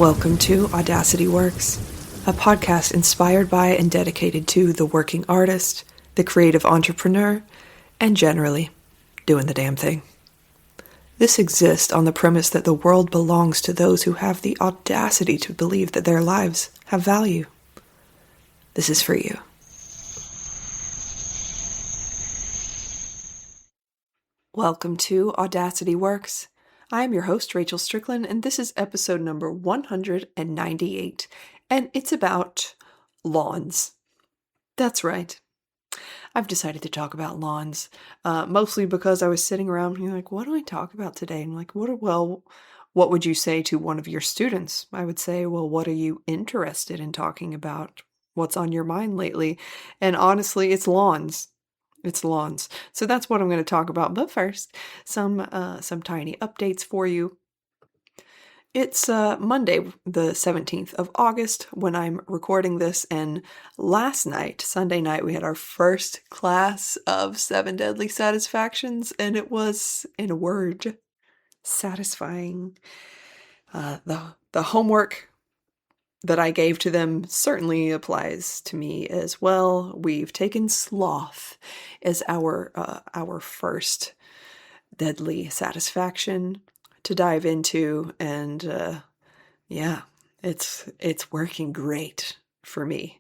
Welcome to Audacity Works, a podcast inspired by and dedicated to the working artist, the creative entrepreneur, and generally, doing the damn thing. This exists on the premise that the world belongs to those who have the audacity to believe that their lives have value. This is for you. Welcome to Audacity Works. I am your host, Rachel Strickland, and this is episode number 198, and it's about lawns. That's right. I've decided to talk about lawns, mostly because I was sitting around and like, what do I talk about today? And like, what would you say to one of your students? I would say, well, what are you interested in talking about? What's on your mind lately? And honestly, it's lawns. It's lawns. So that's what I'm going to talk about. But first, some tiny updates for you. It's Monday, the 17th of August, when I'm recording this. And last night, Sunday night, we had our first class of 7 Deadly Satisfactions. And it was, in a word, satisfying. The homework that I gave to them certainly applies to me as well. We've taken sloth as our first deadly satisfaction to dive into, and it's working great for me.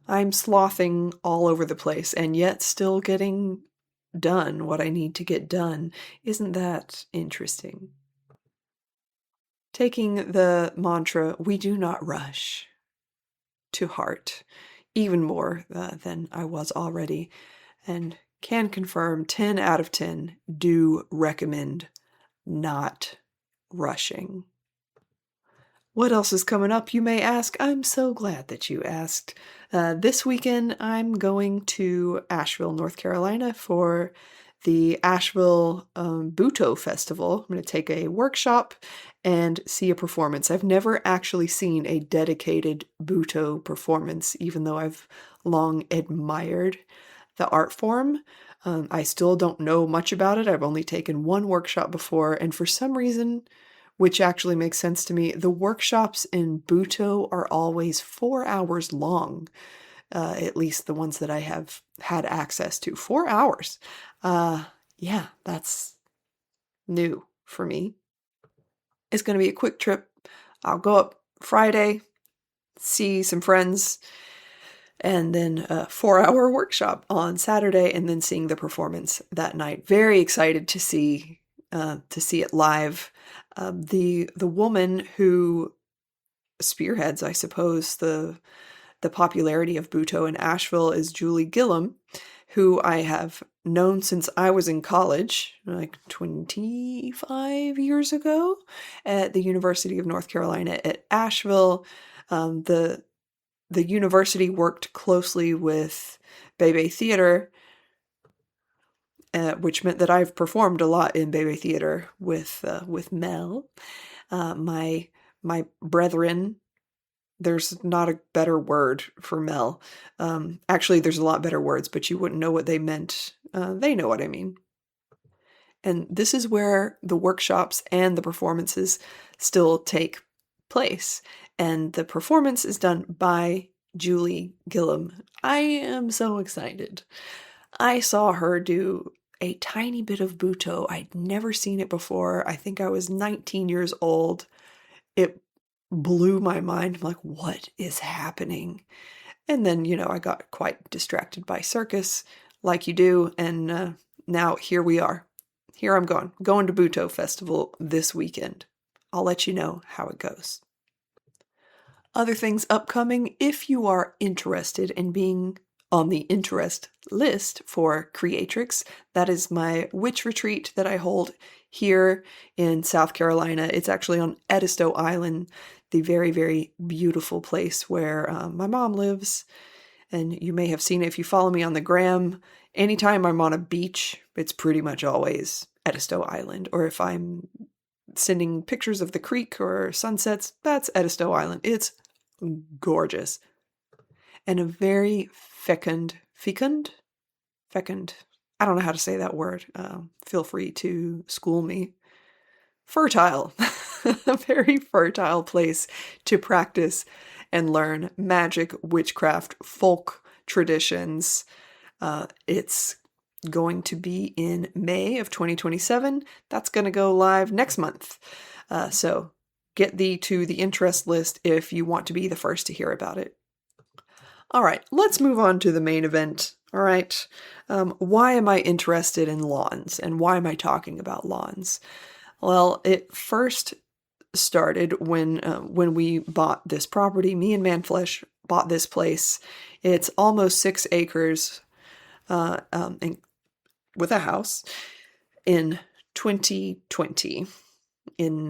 I'm slothing all over the place and yet still getting done what I need to get done. Isn't that interesting? Taking the mantra, we do not rush, to heart, even more than I was already, and can confirm 10 out of 10 do recommend not rushing. What else is coming up, you may ask? I'm so glad that you asked. This weekend, I'm going to Asheville, North Carolina for the Asheville Butoh Festival. I'm going to take a workshop and see a performance. I've never actually seen a dedicated Butoh performance, even though I've long admired the art form. I still don't know much about it. I've only taken one workshop before, and for some reason, which actually makes sense to me, the workshops in Butoh are always 4 hours long. At least the ones that I have had access to. 4 hours. Yeah, that's new for me. It's going to be a quick trip. I'll go up Friday, see some friends, and then a 4-hour workshop on Saturday, and then seeing the performance that night. Very excited to see it live. The woman who spearheads, I suppose, the popularity of Butoh in Asheville is Julie Gillum, who I have known since I was in college, like 25 years ago, at the University of North Carolina at Asheville. The university worked closely with Bebe Theater, which meant that I've performed a lot in Bebe Theater with Mel, my brethren. There's not a better word for Mel. Actually, there's a lot better words, but you wouldn't know what they meant. They know what I mean. And this is where the workshops and the performances still take place. And the performance is done by Julie Gillum. I am so excited. I saw her do a tiny bit of Butoh. I'd never seen it before. I think I was 19 years old. It blew my mind. I'm like, what is happening? And then, I got quite distracted by circus, like you do. And now here we are. Here I'm going to Butoh Festival this weekend. I'll let you know how it goes. Other things upcoming, if you are interested in being on the interest list for Creatrix, that is my witch retreat that I hold here in South Carolina. It's actually on Edisto Island, the very, very beautiful place where my mom lives. And you may have seen it if you follow me on the gram. Anytime I'm on a beach, it's pretty much always Edisto Island. Or if I'm sending pictures of the creek or sunsets, that's Edisto Island. It's gorgeous. And a very fecund, I don't know how to say that word. Feel free to school me. Fertile. a very fertile place to practice and learn magic, witchcraft, folk traditions. It's going to be in May of 2027. That's going to go live next month. So get thee to the interest list if you want to be the first to hear about it. All right, let's move on to the main event. All right, why am I interested in lawns and why am I talking about lawns? Well, it first started when we bought this property. Me and Manflesh bought this place. It's almost 6 acres with a house in 2020, in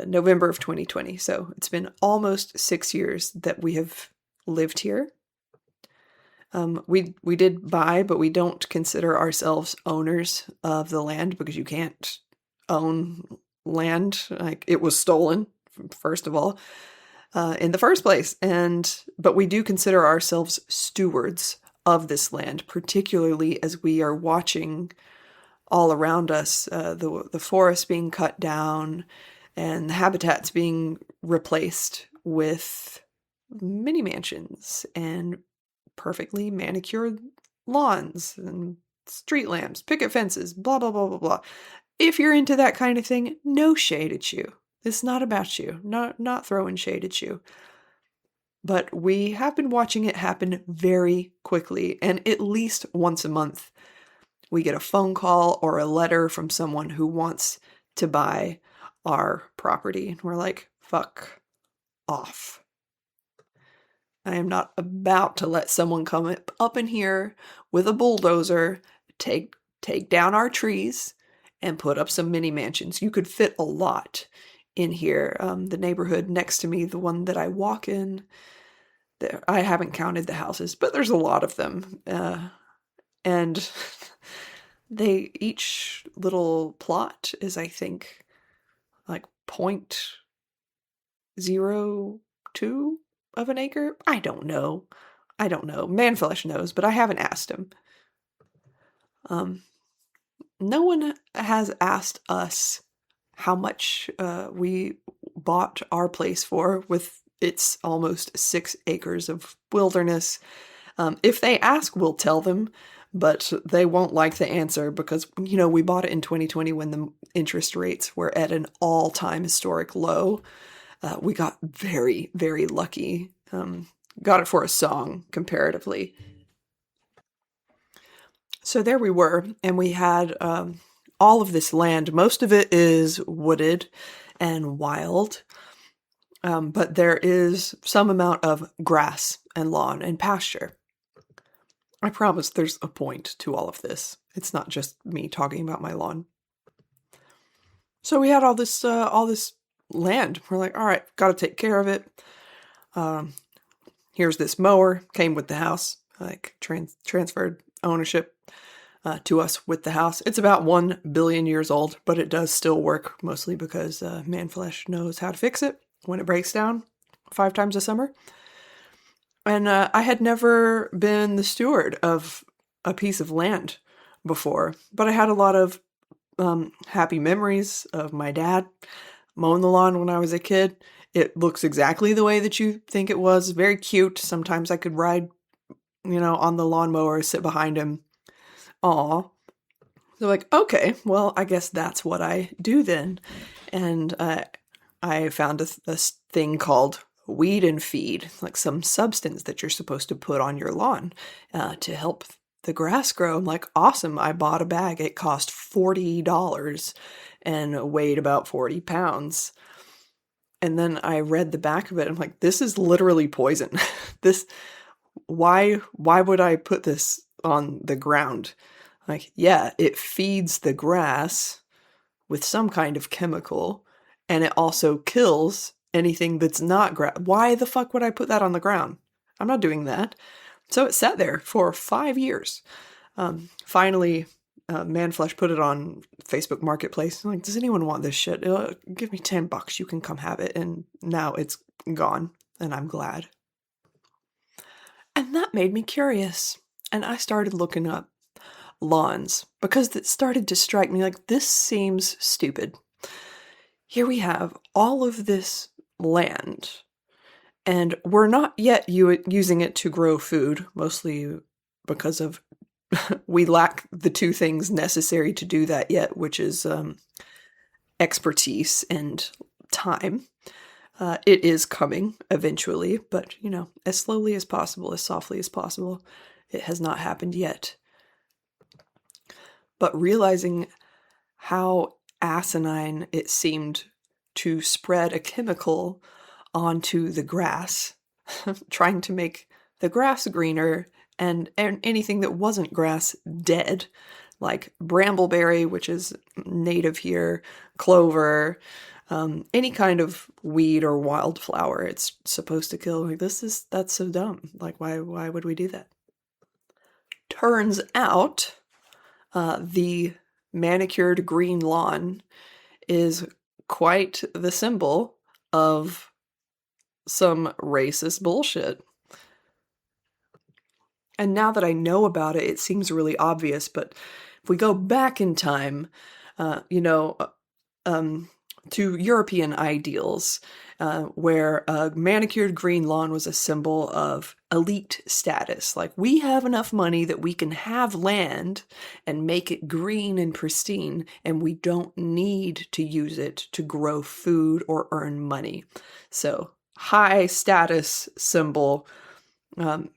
November of 2020. So it's been almost 6 years that we have lived here. We did buy, but we don't consider ourselves owners of the land because you can't own land. Like, it was stolen, first of all, in the first place. But we do consider ourselves stewards of this land, particularly as we are watching all around us, the forest being cut down and the habitats being replaced with mini mansions and perfectly manicured lawns and street lamps, picket fences, blah, blah, blah, blah, blah. If you're into that kind of thing, no shade at you. It's not about you, not throwing shade at you. But we have been watching it happen very quickly, and at least once a month, we get a phone call or a letter from someone who wants to buy our property. And we're like, fuck off. I am not about to let someone come up in here with a bulldozer, take down our trees, and put up some mini mansions. You could fit a lot in here. The neighborhood next to me, the one that I walk in, I haven't counted the houses, but there's a lot of them. And each little plot is, I think, like 0.02 of an acre. I don't know. Manflesh knows, but I haven't asked him. No one has asked us how much we bought our place for with its almost 6 acres of wilderness. If they ask, we'll tell them, but they won't like the answer because, we bought it in 2020 when the interest rates were at an all-time historic low. We got very, very lucky. Got it for a song, comparatively. So there we were, and we had all of this land. Most of it is wooded and wild, but there is some amount of grass and lawn and pasture. I promise there's a point to all of this. It's not just me talking about my lawn. So we had all this land. We're like, all right, got to take care of it. Here's this mower, came with the house, like transferred ownership to us with the house. It's about 1 billion years old, but it does still work, mostly because Manflesh knows how to fix it when it breaks down 5 times a summer. And I had never been the steward of a piece of land before, but I had a lot of happy memories of my dad mowing the lawn when I was a kid. It looks exactly the way that you think it was. Very cute. Sometimes I could ride, on the lawnmower, sit behind him. Aw. So like, okay, well, I guess that's what I do then. And I found a thing called weed and feed, like some substance that you're supposed to put on your lawn to help the grass grow. I'm like, awesome. I bought a bag. It cost $40 and weighed about 40 pounds. And then I read the back of it. I'm like, this is literally poison. Why would I put this on the ground? Like, yeah, it feeds the grass with some kind of chemical, and it also kills anything that's not grass. Why the fuck would I put that on the ground? I'm not doing that. So it sat there for 5 years. Finally, Manflesh put it on Facebook Marketplace. I'm like, does anyone want this shit? Give me $10. You can come have it. And now it's gone, and I'm glad. And that made me curious. And I started looking up lawns because it started to strike me like, this seems stupid. here we have all of this land, and we're not yet using it to grow food, mostly because of we lack the two things necessary to do that yet, which is expertise and time. It is coming eventually, but, as slowly as possible, as softly as possible. It has not happened yet. But realizing how asinine it seemed to spread a chemical onto the grass, trying to make the grass greener and anything that wasn't grass dead, like brambleberry, which is native here, clover, any kind of weed or wildflower it's supposed to kill. Like, that's so dumb. Like, why would we do that? Turns out, the manicured green lawn is quite the symbol of some racist bullshit. And now that I know about it, it seems really obvious, but if we go back in time, to European ideals, where a manicured green lawn was a symbol of elite status. Like, we have enough money that we can have land and make it green and pristine, and we don't need to use it to grow food or earn money. So, high status symbol, a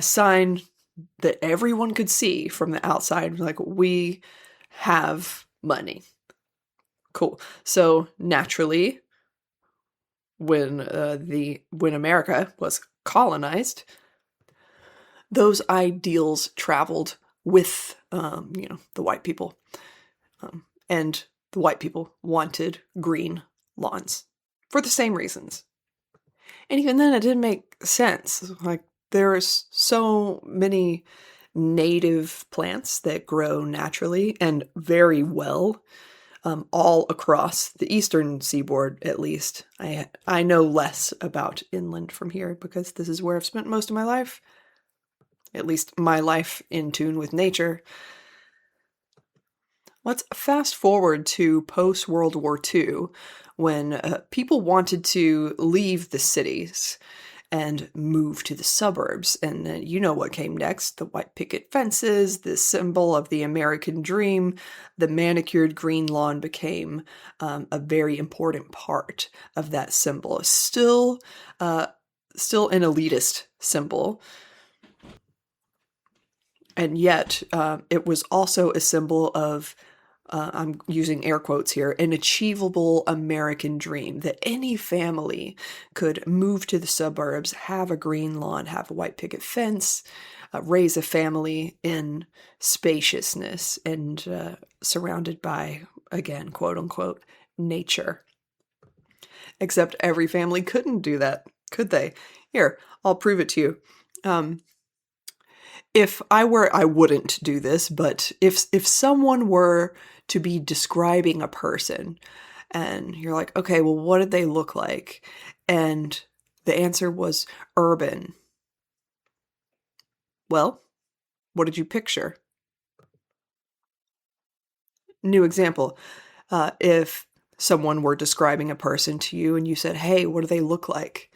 sign that everyone could see from the outside, like, we have money. Cool. So naturally, when America was colonized, those ideals traveled with the white people, and the white people wanted green lawns for the same reasons. And even then, it didn't make sense. Like, there's so many native plants that grow naturally and very well. All across the eastern seaboard, at least. I know less about inland from here because this is where I've spent most of my life. At least my life in tune with nature. Let's fast forward to post-World War II, when people wanted to leave the cities and move to the suburbs. And you know what came next. The white picket fences, the symbol of the American dream. The manicured green lawn became a very important part of that symbol. Still an elitist symbol. And yet it was also a symbol of, I'm using air quotes here, an achievable American dream, that any family could move to the suburbs, have a green lawn, have a white picket fence, raise a family in spaciousness and surrounded by, again, quote unquote, nature. Except every family couldn't do that, could they? Here, I'll prove it to you. If I wouldn't do this, but if someone were to be describing a person and you're like, okay, well, what did they look like? And the answer was urban. Well, what did you picture? New example. If someone were describing a person to you and you said, hey, what do they look like?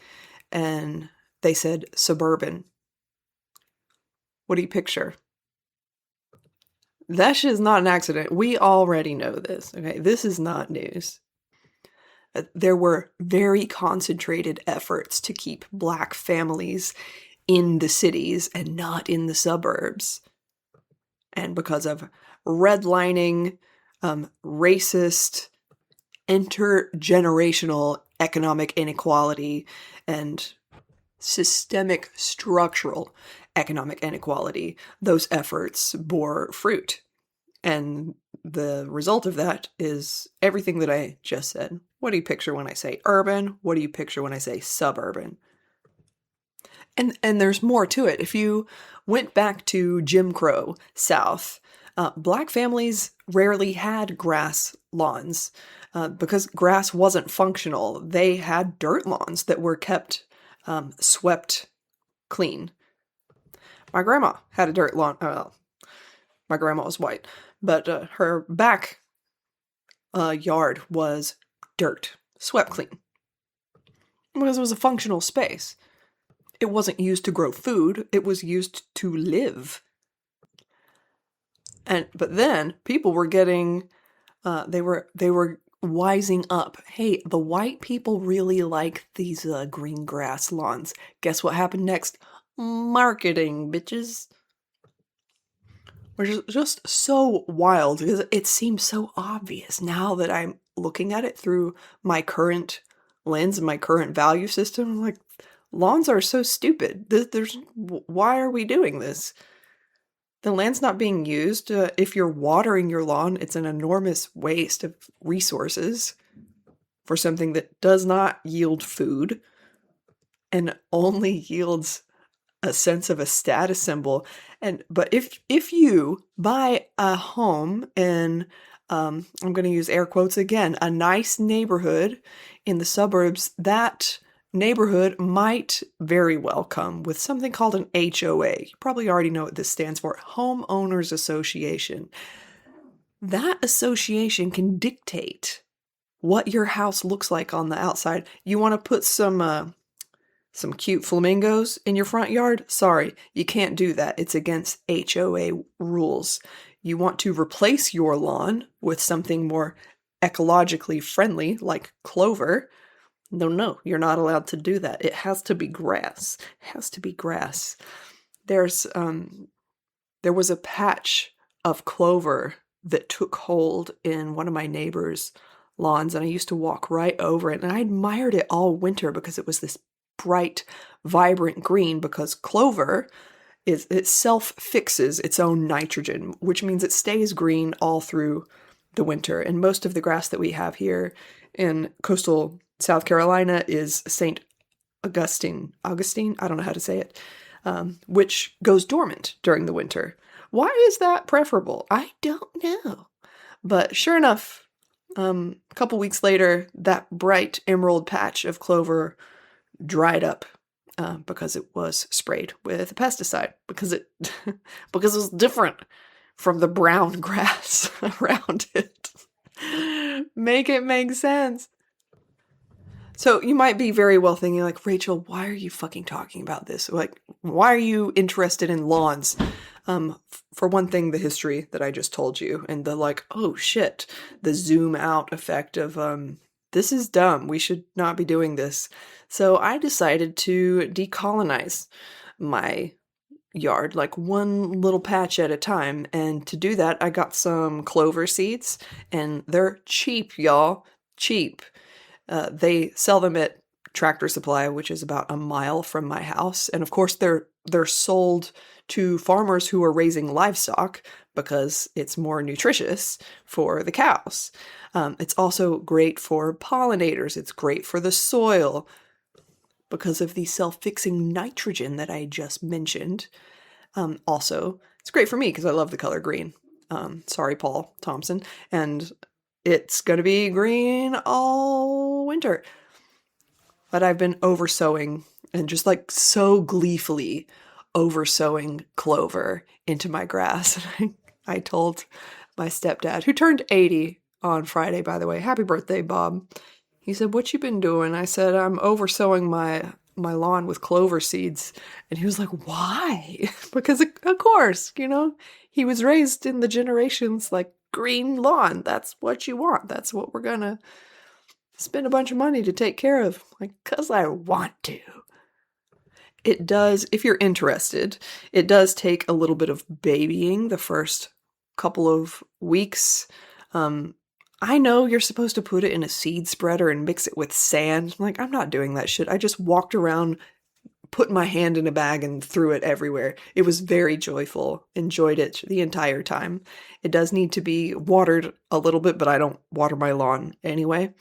And they said suburban. What do you picture? That shit is not an accident. We already know this, okay? This is not news. There were very concentrated efforts to keep Black families in the cities and not in the suburbs. And because of redlining, racist, intergenerational economic inequality, and systemic structural economic inequality, those efforts bore fruit. And the result of that is everything that I just said. What do you picture when I say urban? What do you picture when I say suburban? And there's more to it. If you went back to Jim Crow South, Black families rarely had grass lawns because grass wasn't functional. They had dirt lawns that were kept swept clean. My grandma had a dirt lawn. My grandma was white, but her back yard was dirt, swept clean, because it was a functional space. It wasn't used to grow food, it was used to live. But then people were getting, they were wising up. Hey, the white people really like these green grass lawns. Guess what happened next? Marketing, bitches. Which is just so wild because it seems so obvious now that I'm looking at it through my current lens and my current value system. I'm like, lawns are so stupid. Why are we doing this? The land's not being used. If you're watering your lawn, it's an enormous waste of resources for something that does not yield food and only yields a sense of a status symbol. But if you buy a home in, I'm going to use air quotes again, a nice neighborhood in the suburbs, that neighborhood might very well come with something called an HOA. You probably already know what this stands for, Homeowners Association. That association can dictate what your house looks like on the outside. You want to put some cute flamingos in your front yard? Sorry, you can't do that. It's against HOA rules. You want to replace your lawn with something more ecologically friendly, like clover. No, you're not allowed to do that. It has to be grass. It has to be grass. There was a patch of clover that took hold in one of my neighbor's lawns, and I used to walk right over it, and I admired it all winter because it was this bright, vibrant green, because clover it self-fixes its own nitrogen, which means it stays green all through the winter. And most of the grass that we have here in coastal South Carolina is St. Augustine, I don't know how to say it, which goes dormant during the winter. Why is that preferable? I don't know. But sure enough, a couple weeks later, that bright emerald patch of clover dried up because it was sprayed with a pesticide, because it was different from the brown grass around it. Make it make sense. So you might be very well thinking, like, Rachel, why are you fucking talking about this? Like, why are you interested in lawns? For one thing, the history that I just told you, and the like, oh shit, the zoom out effect of, this is dumb. We should not be doing this. So I decided to decolonize my yard, like one little patch at a time. And to do that, I got some clover seeds, and they're cheap, y'all. Cheap. They sell them at Tractor Supply, which is about a mile from my house. And of course, they're sold to farmers who are raising livestock because it's more nutritious for the cows. It's also great for pollinators. It's great for the soil because of the self-fixing nitrogen that I just mentioned. Also, it's great for me because I love the color green. Sorry, Paul Thompson. And it's going to be green all winter. But I've been oversowing and just like so gleefully oversowing clover into my grass. I told my stepdad, who turned 80 on Friday, by the way, happy birthday, Bob. He said, what you been doing? I said, I'm oversowing my lawn with clover seeds. And he was like, why? Because of course, he was raised in the generations like green lawn. That's what you want. That's what we're gonna spend a bunch of money to take care of. Like, 'cause I want to. It does, if you're interested, it does take a little bit of babying the first couple of weeks. I know you're supposed to put it in a seed spreader and mix it with sand. I'm not doing that shit. I just walked around, put my hand in a bag and threw it everywhere. It was very joyful. Enjoyed it the entire time. It does need to be watered a little bit, but I don't water my lawn anyway.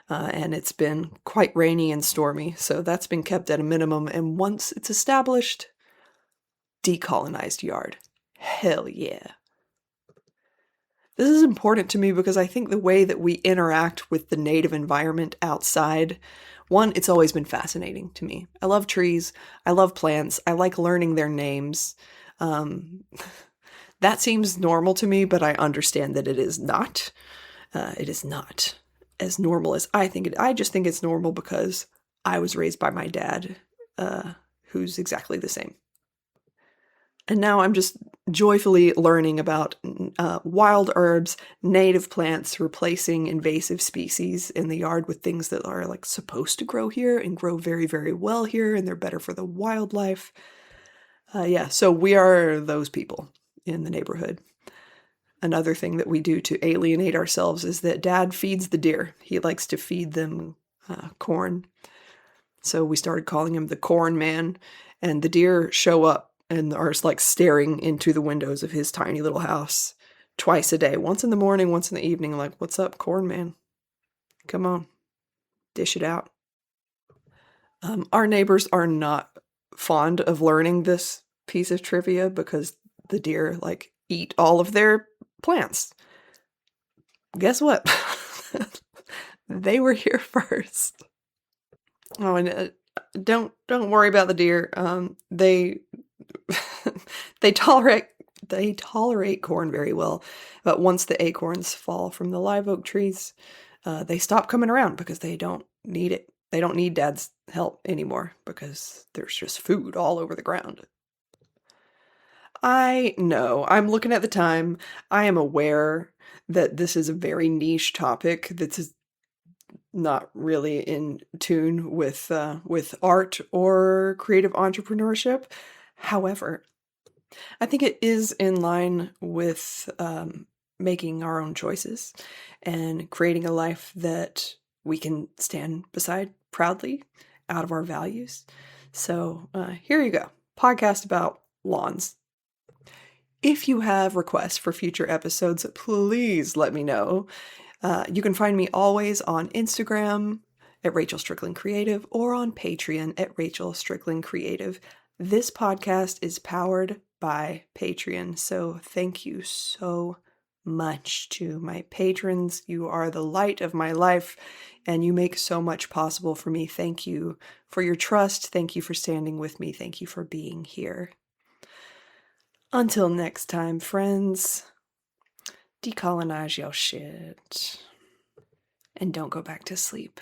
And it's been quite rainy and stormy, so that's been kept at a minimum. And once it's established, decolonized yard. Hell yeah. This is important to me because I think the way that we interact with the native environment outside, one, it's always been fascinating to me. I love trees. I love plants. I like learning their names. That seems normal to me, but I understand that it is not. It is not as normal as I think it. I just think it's normal because I was raised by my dad, who's exactly the same. And now I'm just joyfully learning about wild herbs, native plants, replacing invasive species in the yard with things that are like supposed to grow here and grow very, very well here, and they're better for the wildlife. Yeah, so we are those people in the neighborhood. Another thing that we do to alienate ourselves is that Dad feeds the deer. He likes to feed them corn. So we started calling him the Corn Man, and the deer show up and are like staring into the windows of his tiny little house twice a day, once in the morning, once in the evening, like, what's up, Corn Man? Come on, dish it out. Our neighbors are not fond of learning this piece of trivia because the deer like eat all of their plants. Guess what? They were here first. Oh, and don't worry about the deer. They they tolerate corn very well, but once the acorns fall from the live oak trees, they stop coming around because they don't need it. They don't need Dad's help anymore because there's just food all over the ground. I know. I'm looking at the time. I am aware that this is a very niche topic that's not really in tune with art or creative entrepreneurship. However, I think it is in line with making our own choices and creating a life that we can stand beside proudly out of our values. So here you go. Podcast about lawns. If you have requests for future episodes, please let me know. You can find me always on Instagram at Rachel Strickland Creative or on Patreon at Rachel Strickland Creative. This podcast is powered by Patreon, so thank you so much to my patrons. You are the light of my life, and you make so much possible for me. Thank you for your trust. Thank you for standing with me. Thank you for being here. Until next time, friends, decolonize your shit. And don't go back to sleep.